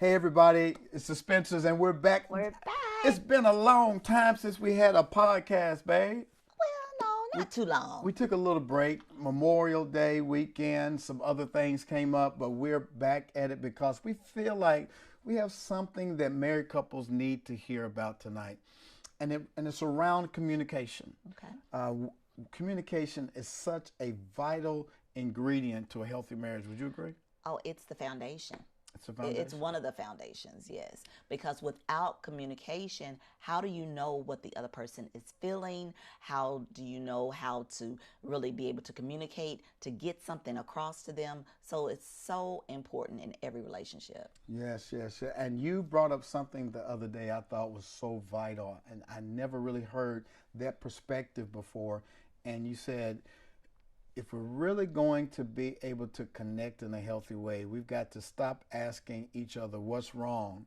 Hey everybody, it's the Spencers and we're back. We're back. It's been a long time since we had a podcast, babe. Well, no, not too long. We took a little break, Memorial Day weekend, some other things came up, but we're back at it because we feel like we have something that married couples need to hear about tonight. And it's around communication. Okay. Communication is such a vital ingredient to a healthy marriage. Would you agree? Oh, it's the foundation. It's a foundation. It's one of the foundations, yes. Because without communication, how do you know what the other person is feeling? How do you know how to really be able to communicate, to get something across to them? So it's so important in every relationship. Yes. And you brought up something the other day I thought was so vital, and I never really heard that perspective before. And you said, if we're really going to be able to connect in a healthy way, we've got to stop asking each other what's wrong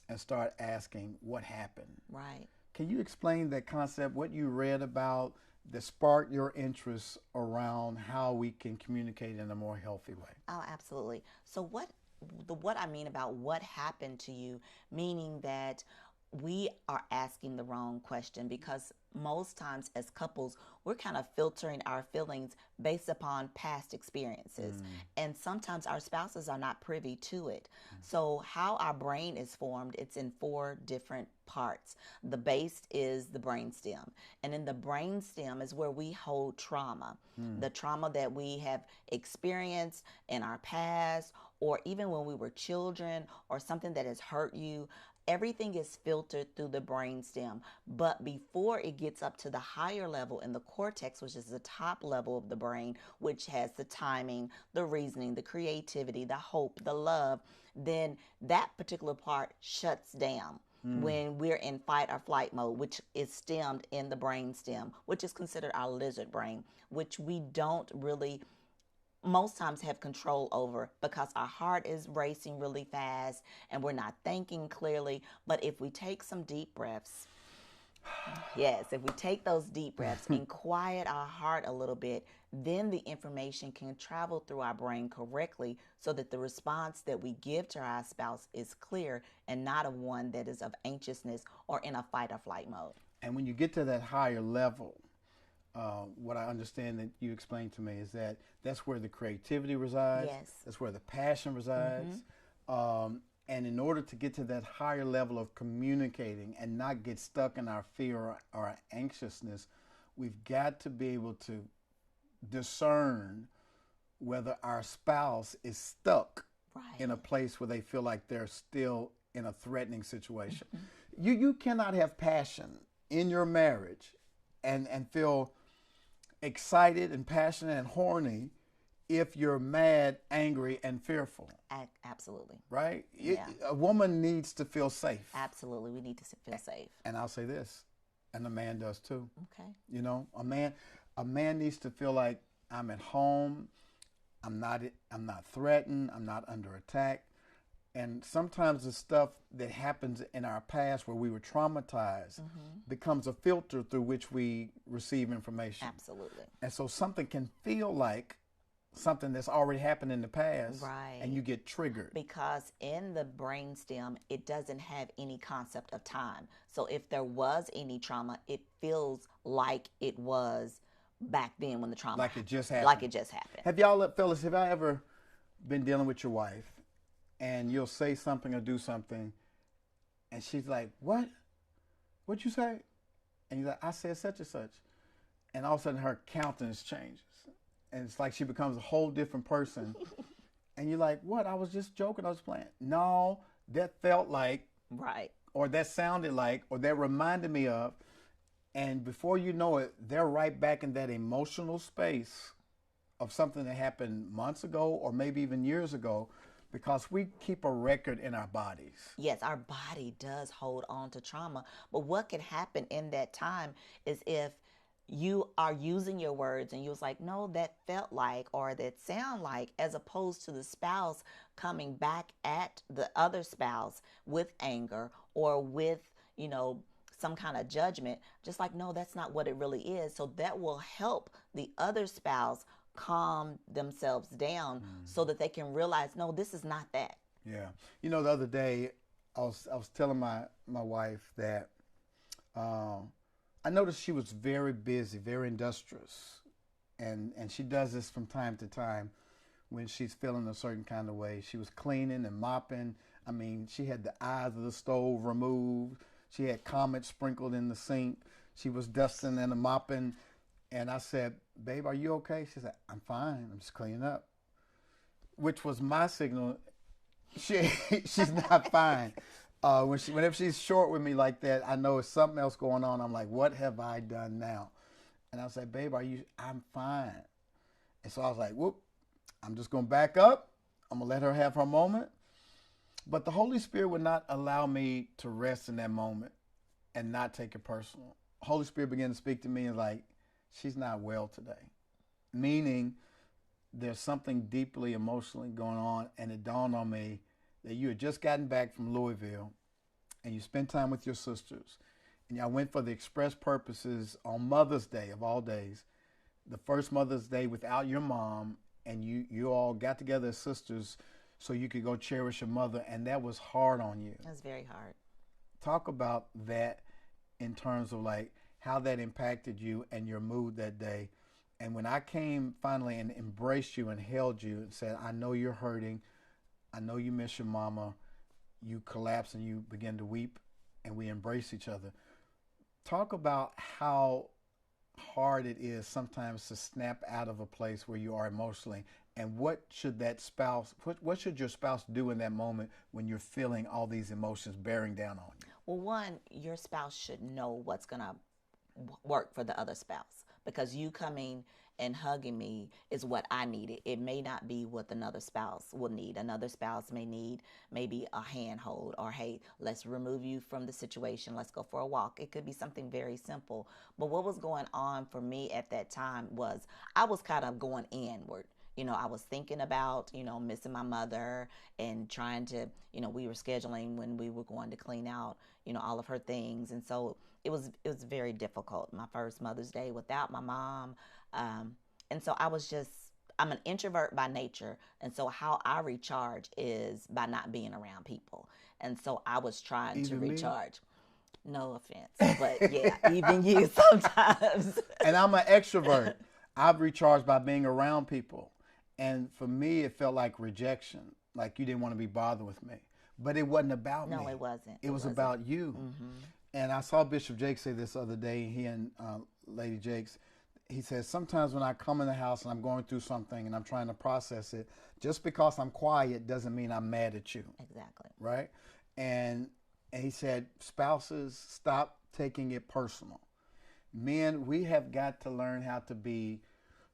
and start asking what happened. Right. Can you explain that concept, what you read about that sparked your interest around how we can communicate in a more healthy way? Oh, absolutely. So what I mean about what happened to you, meaning that we are asking the wrong question, because most times as couples, we're kind of filtering our feelings based upon past experiences. And sometimes our spouses are not privy to it. So how our brain is formed, it's in 4 different parts. The base is the brainstem. And in the brainstem is where we hold trauma. The trauma that we have experienced in our past, or even when we were children, or something that has hurt you. Everything is filtered through the brainstem, but before it gets up to the higher level in the cortex, which is the top level of the brain, which has the timing, the reasoning, the creativity, the hope, the love, then that particular part shuts down when we're in fight or flight mode, which is stemmed in the brainstem, which is considered our lizard brain, which we don't really most times have control over, because our heart is racing really fast and we're not thinking clearly. But if we take some deep breaths, yes, if we take those deep breaths and quiet our heart a little bit, then the information can travel through our brain correctly, so that the response that we give to our spouse is clear and not a one that is of anxiousness or in a fight or flight mode. And when you get to that higher level, what I understand that you explained to me is that that's where the creativity resides. Yes. That's where the passion resides. And in order to get to that higher level of communicating and not get stuck in our fear or our anxiousness, we've got to be able to discern whether our spouse is stuck in a place where they feel like they're still in a threatening situation. You cannot have passion in your marriage and feel excited and passionate and horny if you're mad, angry, and fearful. Absolutely. Right? Yeah. A woman needs to feel safe. Absolutely. We need to feel safe. And I'll say this, and a man does too. Okay. You know, a man needs to feel like I'm at home, I'm not threatened, I'm not under attack. And sometimes the stuff that happens in our past where we were traumatized becomes a filter through which we receive information. Absolutely. And so something can feel like something that's already happened in the past, right, and you get triggered. Because in the brainstem, it doesn't have any concept of time. So if there was any trauma, it feels like it was back then when the trauma Like it just happened. Like it just happened. Have y'all, fellas, have I ever been dealing with your wife and you'll say something or do something and she's like, what? What'd you say? And you're like, I said such and such. And all of a sudden her countenance changes. And it's like she becomes a whole different person. And you're like, what? I was just joking. I was playing. No, that felt like, right, or that sounded like, or that reminded me of. And before you know it, they're right back in that emotional space of something that happened months ago or maybe even years ago, because we keep a record in our bodies. Yes, our body does hold on to trauma. But what can happen in that time is if you are using your words and you was like, no, that felt like, or that sound like, as opposed to the spouse coming back at the other spouse with anger or with, some kind of judgment, just like, no, that's not what it really is. So that will help the other spouse calm themselves down so that they can realize, no, this is not that. Yeah. You know, the other day, I was telling my wife that I noticed she was very busy, very industrious, and she does this from time to time when she's feeling a certain kind of way. She was cleaning and mopping. I mean, she had the eyes of the stove removed. She had comets sprinkled in the sink. She was dusting and mopping. And I said, "Babe, are you okay?" She said, "I'm fine. I'm just cleaning up," which was my signal. She's not fine. Whenever she's short with me like that, I know it's something else going on. I'm like, what have I done now? And I say, "Babe, are you?" "I'm fine." And so I was like, "Whoop, I'm just going to back up. I'm going to let her have her moment." But the Holy Spirit would not allow me to rest in that moment and not take it personal. Holy Spirit began to speak to me and like, she's not well today. Meaning there's something deeply emotionally going on. And it dawned on me that you had just gotten back from Louisville and you spent time with your sisters. And y'all went for the express purposes on Mother's Day of all days, the first Mother's Day without your mom. And you all got together as sisters so you could go cherish your mother. And that was hard on you. That's very hard. Talk about that in terms of like how that impacted you and your mood that day. And when I came finally and embraced you and held you and said, "I know you're hurting. I know you miss your mama," you collapsed and you began to weep and we embraced each other. Talk about how hard it is sometimes to snap out of a place where you are emotionally, and what should what should your spouse do in that moment when you're feeling all these emotions bearing down on you? Well, one, your spouse should know what's going to work for the other spouse, because you coming and hugging me is what I needed. It may not be what another spouse will need. Another spouse may need maybe a handhold, or, "Hey, let's remove you from the situation. Let's go for a walk." It could be something very simple. But what was going on for me at that time was I was kind of going inward. I was thinking about, missing my mother and trying to, we were scheduling when we were going to clean out, all of her things. And so it was very difficult. My first Mother's Day without my mom. And so I'm an introvert by nature. And so how I recharge is by not being around people. And so I was trying to Even me? recharge. No offense, but yeah, even you sometimes. And I'm an extrovert. I've recharged by being around people. And for me, it felt like rejection, like you didn't want to be bothered with me. But it wasn't about me. No, it wasn't. It was wasn't. about you. Mm-hmm. And I saw Bishop Jakes say this other day, he and Lady Jakes. He says, sometimes when I come in the house and I'm going through something and I'm trying to process it, just because I'm quiet doesn't mean I'm mad at you. Exactly. Right? And he said, spouses, stop taking it personal. Men, we have got to learn how to be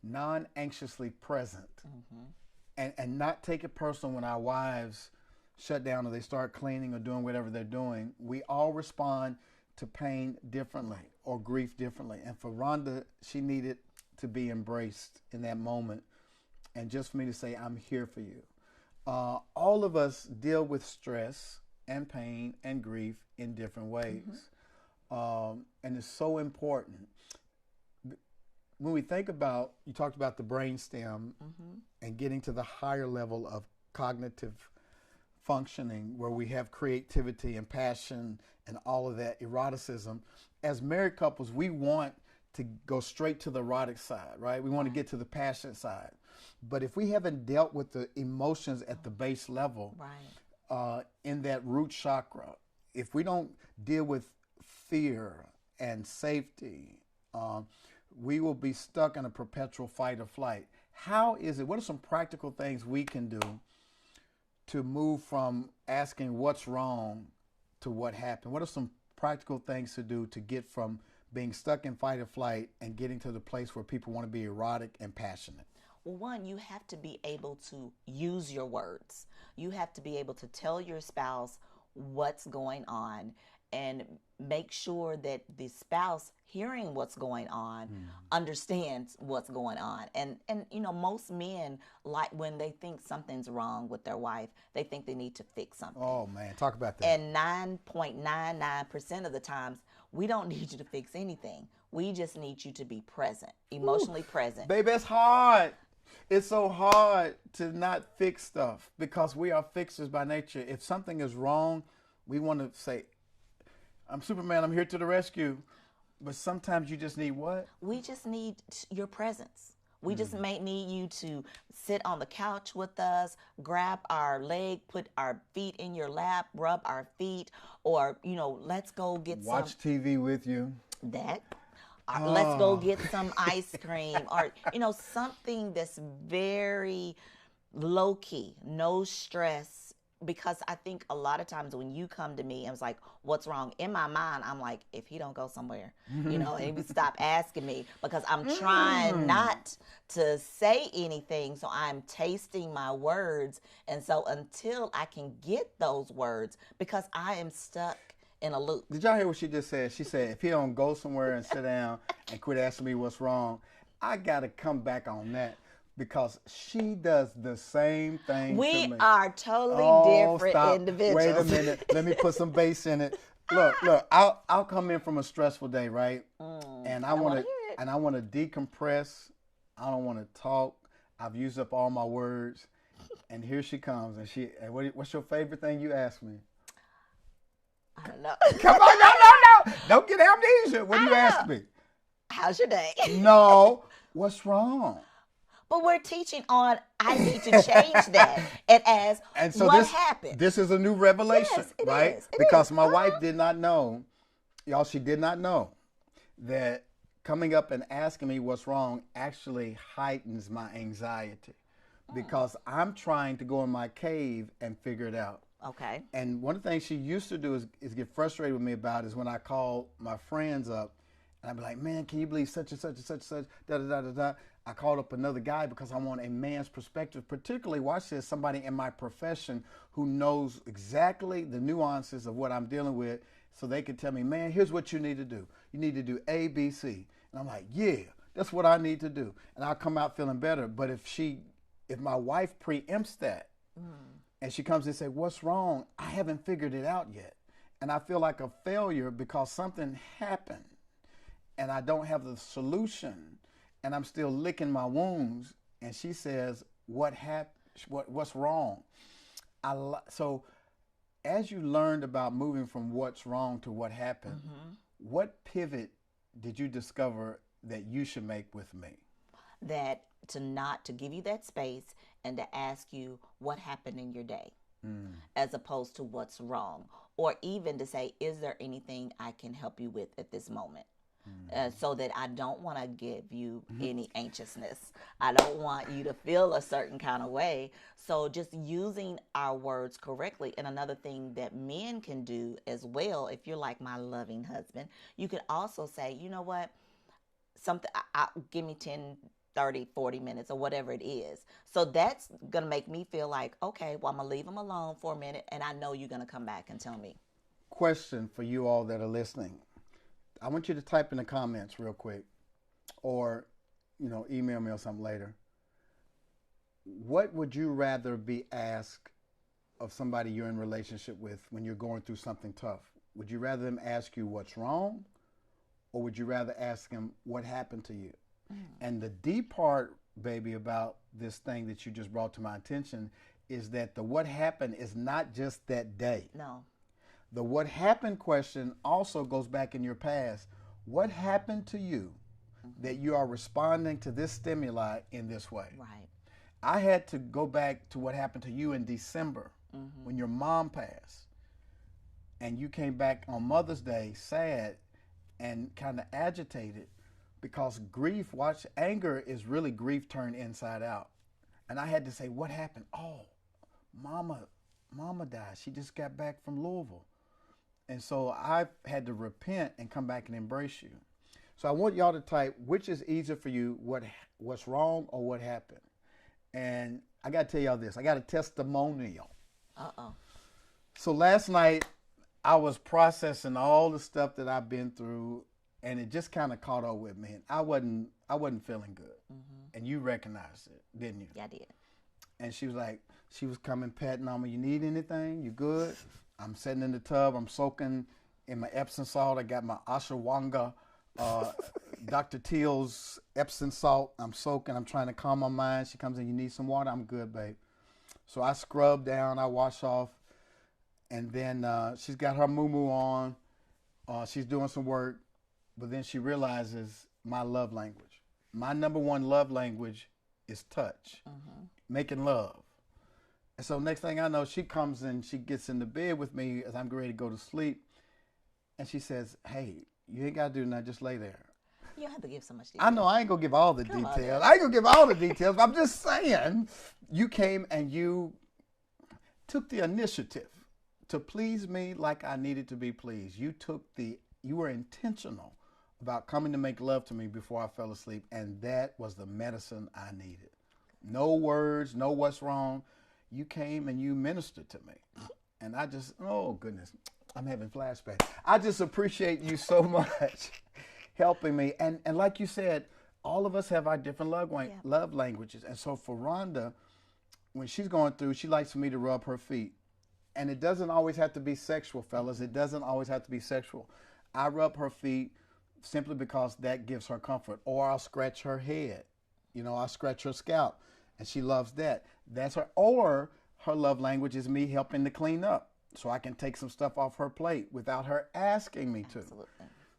non-anxiously present, and not take it personal when our wives shut down or they start cleaning or doing whatever they're doing. We all respond to pain differently or grief differently. And for Rhonda, she needed to be embraced in that moment. And just for me to say, "I'm here for you." All of us deal with stress and pain and grief in different ways. And it's so important. When we think about, you talked about the brainstem and getting to the higher level of cognitive functioning where we have creativity and passion and all of that, eroticism. As married couples, we want to go straight to the erotic side, right? We want to get to the passion side. But if we haven't dealt with the emotions at the base level, in that root chakra, if we don't deal with fear and safety, we will be stuck in a perpetual fight or flight. What are some practical things we can do to move from asking what's wrong to what happened? What are some practical things to do to get from being stuck in fight or flight and getting to the place where people want to be erotic and passionate? Well, one, you have to be able to use your words. You have to be able to tell your spouse what's going on and make sure that the spouse hearing what's going on understands what's going on. And most men, like when they think something's wrong with their wife, they think they need to fix something. Oh man, talk about that. And 9.99% of the times, we don't need you to fix anything. We just need you to be present, emotionally present. Baby, it's hard. It's so hard to not fix stuff because we are fixers by nature. If something is wrong, we want to say, I'm Superman, I'm here to the rescue. But sometimes you just need what? We just need your presence. We just may need you to sit on the couch with us, grab our leg, put our feet in your lap, rub our feet, or, let's go get Watch TV with you. that. Let's go get some ice cream, or, something that's very low key, no stress. Because I think a lot of times when you come to me and it's like, what's wrong? In my mind, I'm like, if he don't go somewhere, and he stop asking me, because I'm trying not to say anything. So I'm tasting my words. And so until I can get those words, because I am stuck in a loop. Did y'all hear what she just said? She said, if he don't go somewhere and sit down and quit asking me what's wrong, I got to come back on that. Because she does the same thing to me. We are totally different individuals. Wait a minute. Let me put some bass in it. Look. I'll come in from a stressful day, right? And I want to decompress. I don't want to talk. I've used up all my words, and here she comes. And what's your favorite thing you ask me? I don't know. Come on, no! Don't get amnesia. What do you ask me? How's your day? No. What's wrong? But we're teaching on, I need to change that and ask, and so what happened? This is a new revelation, yes, it right? Is. Because my wife did not know, y'all, she did not know that coming up and asking me what's wrong actually heightens my anxiety. Because I'm trying to go in my cave and figure it out. Okay. And one of the things she used to do is get frustrated with me about is when I call my friends up and I'd be like, man, can you believe such and such and such and such, da-da-da-da-da. I called up another guy because I want a man's perspective, particularly, watch this, somebody in my profession who knows exactly the nuances of what I'm dealing with, so they could tell me, man, here's what you need to do. You need to do A, B, C. And I'm like, yeah, that's what I need to do. And I'll come out feeling better. But if my wife preempts that and she comes and say, what's wrong? I haven't figured it out yet. And I feel like a failure because something happened and I don't have the solution. And I'm still licking my wounds, and she says, what's wrong? So as you learned about moving from what's wrong to what happened, what pivot did you discover that you should make with me? That to give you that space and to ask you what happened in your day, as opposed to what's wrong, or even to say, is there anything I can help you with at this moment? So that I don't want to give you any anxiousness. I don't want you to feel a certain kind of way. So just using our words correctly. And another thing that men can do as well, if you're like my loving husband, you could also say, you know what, give me 10, 30, 40 minutes or whatever it is. So that's going to make me feel like, okay, well, I'm going to leave him alone for a minute, and I know you're going to come back and tell me. Question for you all that are listening. I want you to type in the comments real quick, or, email me or something later. What would you rather be asked of somebody you're in relationship with when you're going through something tough? Would you rather them ask you what's wrong, or would you rather ask them what happened to you? And the deep part, baby, about this thing that you just brought to my attention is that the what happened is not just that day. No. The what happened question also goes back in your past. What happened to you that you are responding to this stimuli in this way? Right. I had to go back to what happened to you in December when your mom passed. And you came back on Mother's Day sad and kind of agitated because anger is really grief turned inside out. And I had to say, what happened? Oh, mama died. She just got back from Louisville. And so I had to repent and come back and embrace you. So I want y'all to type, which is easier for you, what's wrong or what happened? And I got to tell y'all this. I got a testimonial. Uh-oh. So last night, I was processing all the stuff that I've been through, and it just kind of caught up with me. And I wasn't feeling good. And you recognized it, didn't you? Yeah, I did. And she was coming patting on me. You need anything? You good? I'm sitting in the tub. I'm soaking in my Epsom salt. I got my ashwagandha uh, Dr. Teal's Epsom salt. I'm soaking. I'm trying to calm my mind. She comes in, you need some water? I'm good, babe. So I scrub down, I wash off, and then she's got her moo on. She's doing some work, but then she realizes my love language. My number one love language is touch, making love. And so next thing I know, she comes and she gets in the bed with me as I'm ready to go to sleep, and she says, "Hey, you ain't got to do nothing, just lay there." You don't have to give so much detail. I know I ain't gonna give all the Come on, details. Dad. I ain't gonna give all the details. I'm just saying, you came and you took the initiative to please me like I needed to be pleased. You were intentional about coming to make love to me before I fell asleep, and that was the medicine I needed. No words, no what's wrong. You came and you ministered to me. And I just, oh goodness, I'm having flashbacks. I just appreciate you so much helping me. And like you said, all of us have our different love languages. And so for Rhonda, when she's going through, she likes for me to rub her feet. And it doesn't always have to be sexual, fellas. It doesn't always have to be sexual. I rub her feet simply because that gives her comfort. Or I'll scratch her head. You know, I'll scratch her scalp. And she loves that. That's her. Or her love language is me helping to clean up so I can take some stuff off her plate without her asking me to. Absolutely.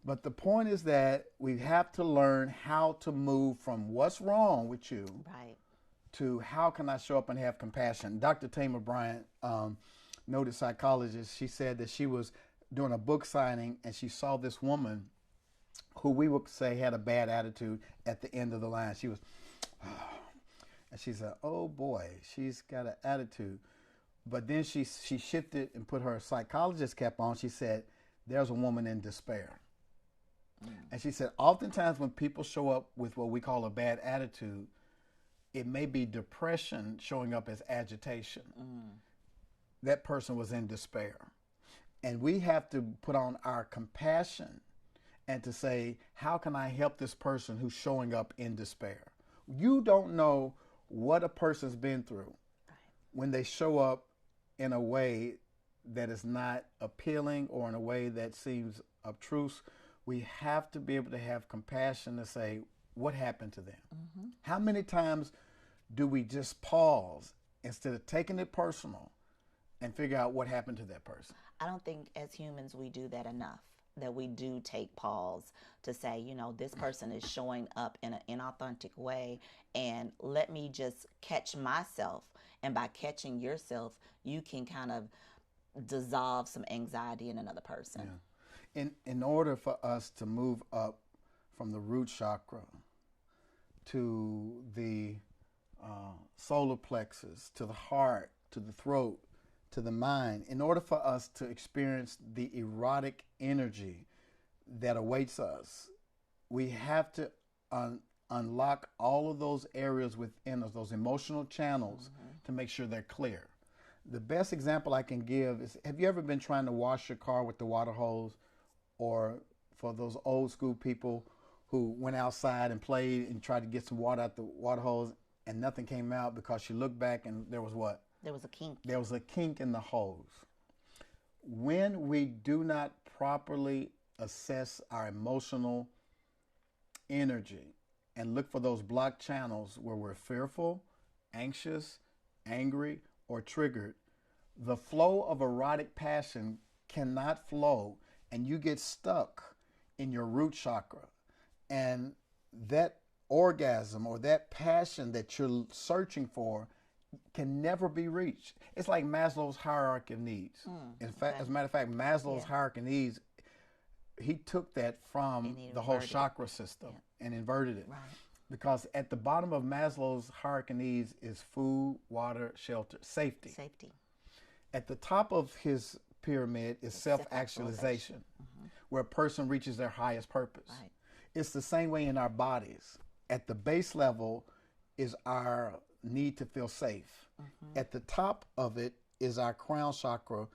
But the point is that we have to learn how to move from what's wrong with you Right. to how can I show up and have compassion. Dr. Tamar Bryant, noted psychologist, she said that she was doing a book signing and she saw this woman who we would say had a bad attitude at the end of the line. She was, and she said, oh boy, she's got an attitude. But then she shifted and put her psychologist cap on. She said, there's a woman in despair. And she said, oftentimes when people show up with what we call a bad attitude, it may be depression showing up as agitation. That person was in despair. And we have to put on our compassion and to say, how can I help this person who's showing up in despair? You don't know what a person's been through when they show up in a way that is not appealing or in a way that seems obtruse. We have to be able to have compassion to say, what happened to them? How many times do we just pause instead of taking it personal and figure out what happened to that person? I don't think as humans we do that enough, that we do take pause to say, you know, this person is showing up in an inauthentic way, and let me just catch myself. And by catching yourself, you can kind of dissolve some anxiety in another person. Yeah. In order for us to move up from the root chakra to the solar plexus, to the heart, to the throat, to the mind, in order for us to experience the erotic energy that awaits us, we have to unlock all of those areas within us, those emotional channels, to make sure they're clear. The best example I can give is, have you ever been trying to wash your car with the water hose? Or for those old school people who went outside and played and tried to get some water out the water hose and nothing came out because you looked back and there was what? There was a kink. There was a kink in the hose. When we do not properly assess our emotional energy and look for those blocked channels where we're fearful, anxious, angry, or triggered, the flow of erotic passion cannot flow, and you get stuck in your root chakra. And that orgasm or that passion that you're searching for can never be reached. It's like Maslow's hierarchy of needs. In fact, as a matter of fact, Maslow's hierarchy of needs, he took that from the whole chakra system and inverted it. Right. Because at the bottom of Maslow's hierarchy of needs is food, water, shelter, safety. Safety. At the top of his pyramid is self-actualization, where a person reaches their highest purpose. Right. It's the same way in our bodies. At the base level is our need to feel safe. At the top of it is our crown chakra,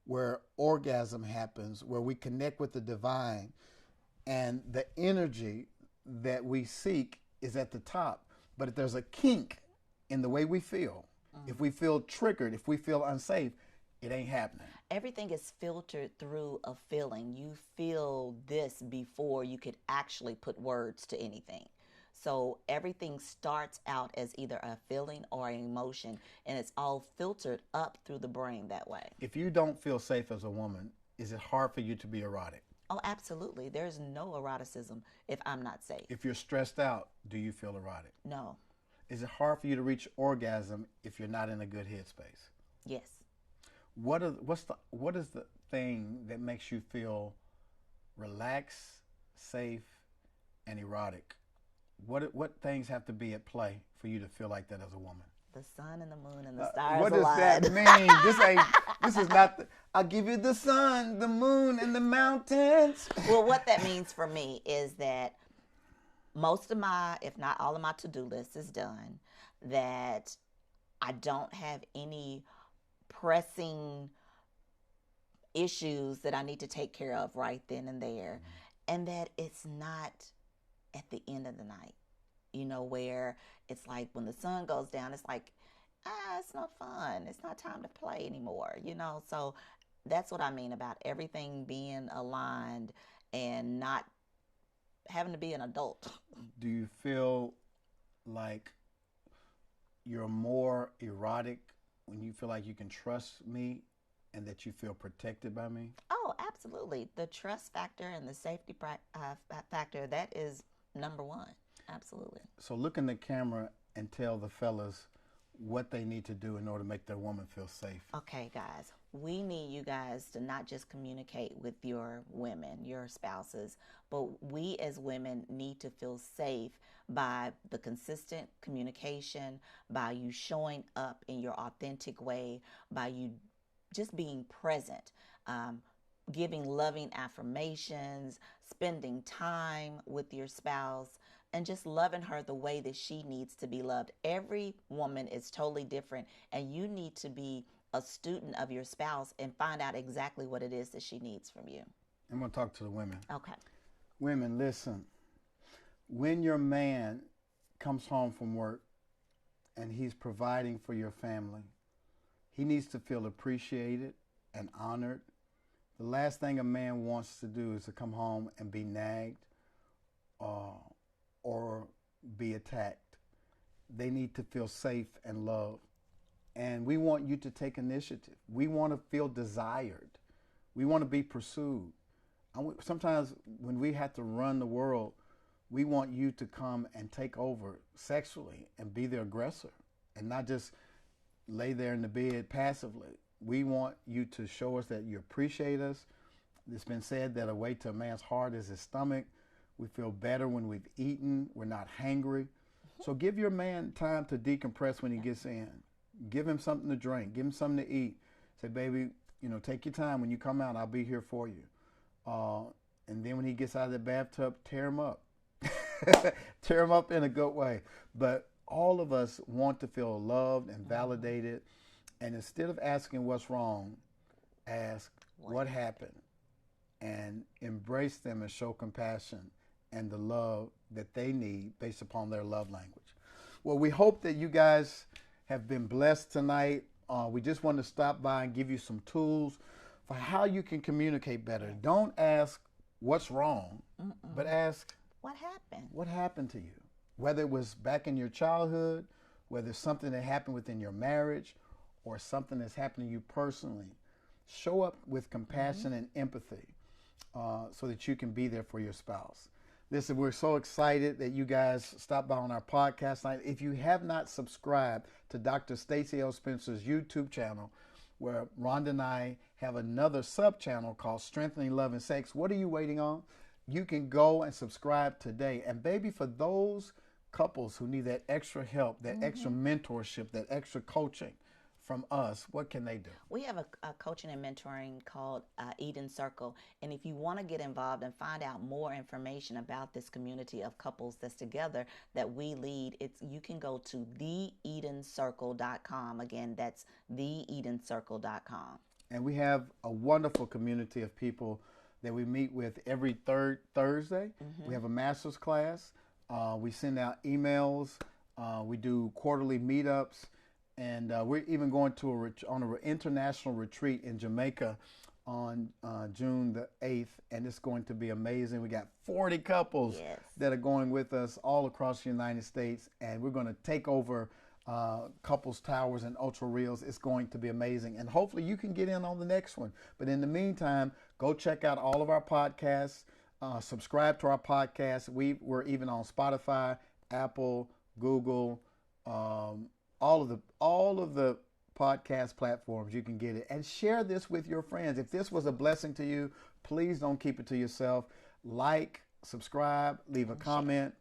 where orgasm happens, where we connect with the divine, and the energy that we seek is at the top. But if there's a kink in the way we feel, if we feel triggered, if we feel unsafe, it ain't happening. Everything is filtered through a feeling. You feel this before you could actually put words to anything. So everything starts out as either a feeling or an emotion, and it's all filtered up through the brain that way. If you don't feel safe as a woman, is it hard for you to be erotic? Oh, absolutely. There's no eroticism if I'm not safe. If you're stressed out, do you feel erotic? No. Is it hard for you to reach orgasm if you're not in a good headspace? Yes. What is the thing that makes you feel relaxed, safe, and erotic? What things have to be at play for you to feel like that as a woman? The sun and the moon and the stars What does aligned. that mean? This is not. I'll give you the sun, the moon, and the mountains. Well, what that means for me is that most of my, if not all of my to-do list is done, that I don't have any pressing issues that I need to take care of right then and there, and that it's not at the end of the night, where it's like when the sun goes down, it's like, it's not fun. It's not time to play anymore, So that's what I mean about everything being aligned and not having to be an adult. Do you feel like you're more erotic when you feel like you can trust me and that you feel protected by me? Oh, absolutely. The trust factor and the safety factor, that is number one. Absolutely. So look in the camera and tell the fellas what they need to do in order to make their woman feel safe. Okay, guys, we need you guys to not just communicate with your women, your spouses, but we as women need to feel safe by the consistent communication, by you showing up in your authentic way, by you just being present, giving loving affirmations, spending time with your spouse, and just loving her the way that she needs to be loved. Every woman is totally different, and you need to be a student of your spouse and find out exactly what it is that she needs from you. I'm going to talk to the women. Okay. Women, listen. When your man comes home from work and he's providing for your family, he needs to feel appreciated and honored. The last thing a man wants to do is to come home and be nagged or be attacked. They need to feel safe and loved. And we want you to take initiative. We want to feel desired. We want to be pursued. Sometimes when we have to run the world, we want you to come and take over sexually and be the aggressor and not just lay there in the bed passively. We want you to show us that you appreciate us. It's been said that a way to a man's heart is his stomach. We feel better when we've eaten. We're not hangry. So give your man time to decompress when he gets in. Give him something to drink. Give him something to eat. Say, baby, take your time. When you come out, I'll be here for you. And then when he gets out of the bathtub, tear him up. Tear him up in a good way. But all of us want to feel loved and validated. And instead of asking what's wrong, ask what happened. And embrace them and show compassion and the love that they need based upon their love language. Well, we hope that you guys have been blessed tonight. We just want to stop by and give you some tools for how you can communicate better. Don't ask what's wrong, but ask what happened? What happened to you? Whether it was back in your childhood, whether it's something that happened within your marriage, or something that's happened to you personally. Show up with compassion and empathy so that you can be there for your spouse. Listen, we're so excited that you guys stopped by on our podcast night. If you have not subscribed to Dr. Stacy L. Spencer's YouTube channel, where Rhonda and I have another sub-channel called Strengthening Love and Sex, what are you waiting on? You can go and subscribe today. And baby, for those couples who need that extra help, that extra mentorship, that extra coaching from us, what can they do? We have a coaching and mentoring called Eden Circle. And if you want to get involved and find out more information about this community of couples that's together that we lead, you can go to theedencircle.com. Again, that's theedencircle.com. And we have a wonderful community of people that we meet with every third Thursday. We have a master's class. We send out emails. We do quarterly meetups. And we're even going to on an international retreat in Jamaica on June the 8th, and it's going to be amazing. We got 40 couples that are going with us all across the United States, and we're going to take over couples towers and ultra reels. It's going to be amazing, and hopefully you can get in on the next one. But in the meantime, go check out all of our podcasts. Subscribe to our podcast. We're even on Spotify, Apple, Google, all of the podcast platforms. You can get it, and share this with your friends. If this was a blessing to you, please don't keep it to yourself. Like, subscribe, leave a comment,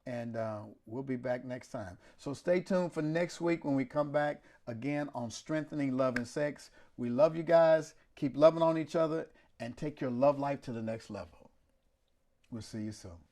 and we'll be back next time. So stay tuned for next week when we come back again on Strengthening Love and Sex. We love you guys. Keep loving on each other and take your love life to the next level. We'll see you soon.